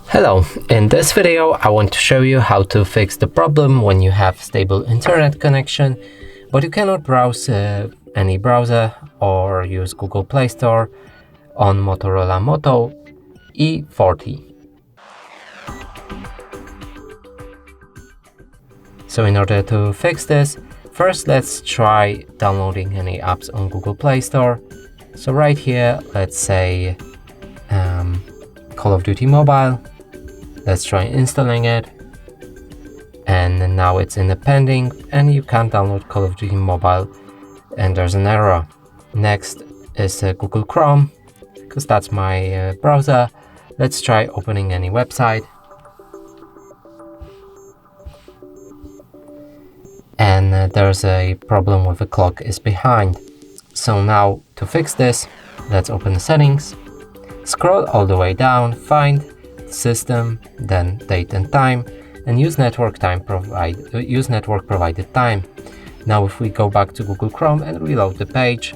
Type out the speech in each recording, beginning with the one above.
Hello, in this video I want to show you how to fix the problem when you have stable internet connection but you cannot browse any browser or use Google Play Store on Motorola Moto E40. So in order to fix this, first let's try downloading any apps on Google Play Store. So right here, let's say Call of Duty Mobile. Let's try installing it, and now it's in the pending and you can't download Call of Duty Mobile and there's an error. Next is Google Chrome, because that's my browser. Let's try opening any website, and there's a problem with the clock is behind. So now to fix this, let's open the settings, scroll all the way down, find system, then date and time, and use network provided time. Now if we go back to Google Chrome and reload the page,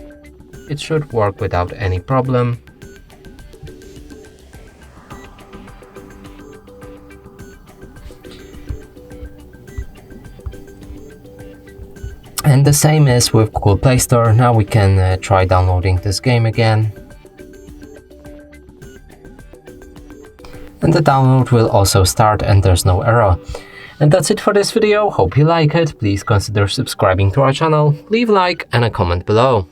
it should work without any problem. And the same is with Google Play Store. Now we can try downloading this game again. And the download will also start and there's no error. And that's it for this video. Hope you like it. Please consider subscribing to our channel, leave a like and a comment below.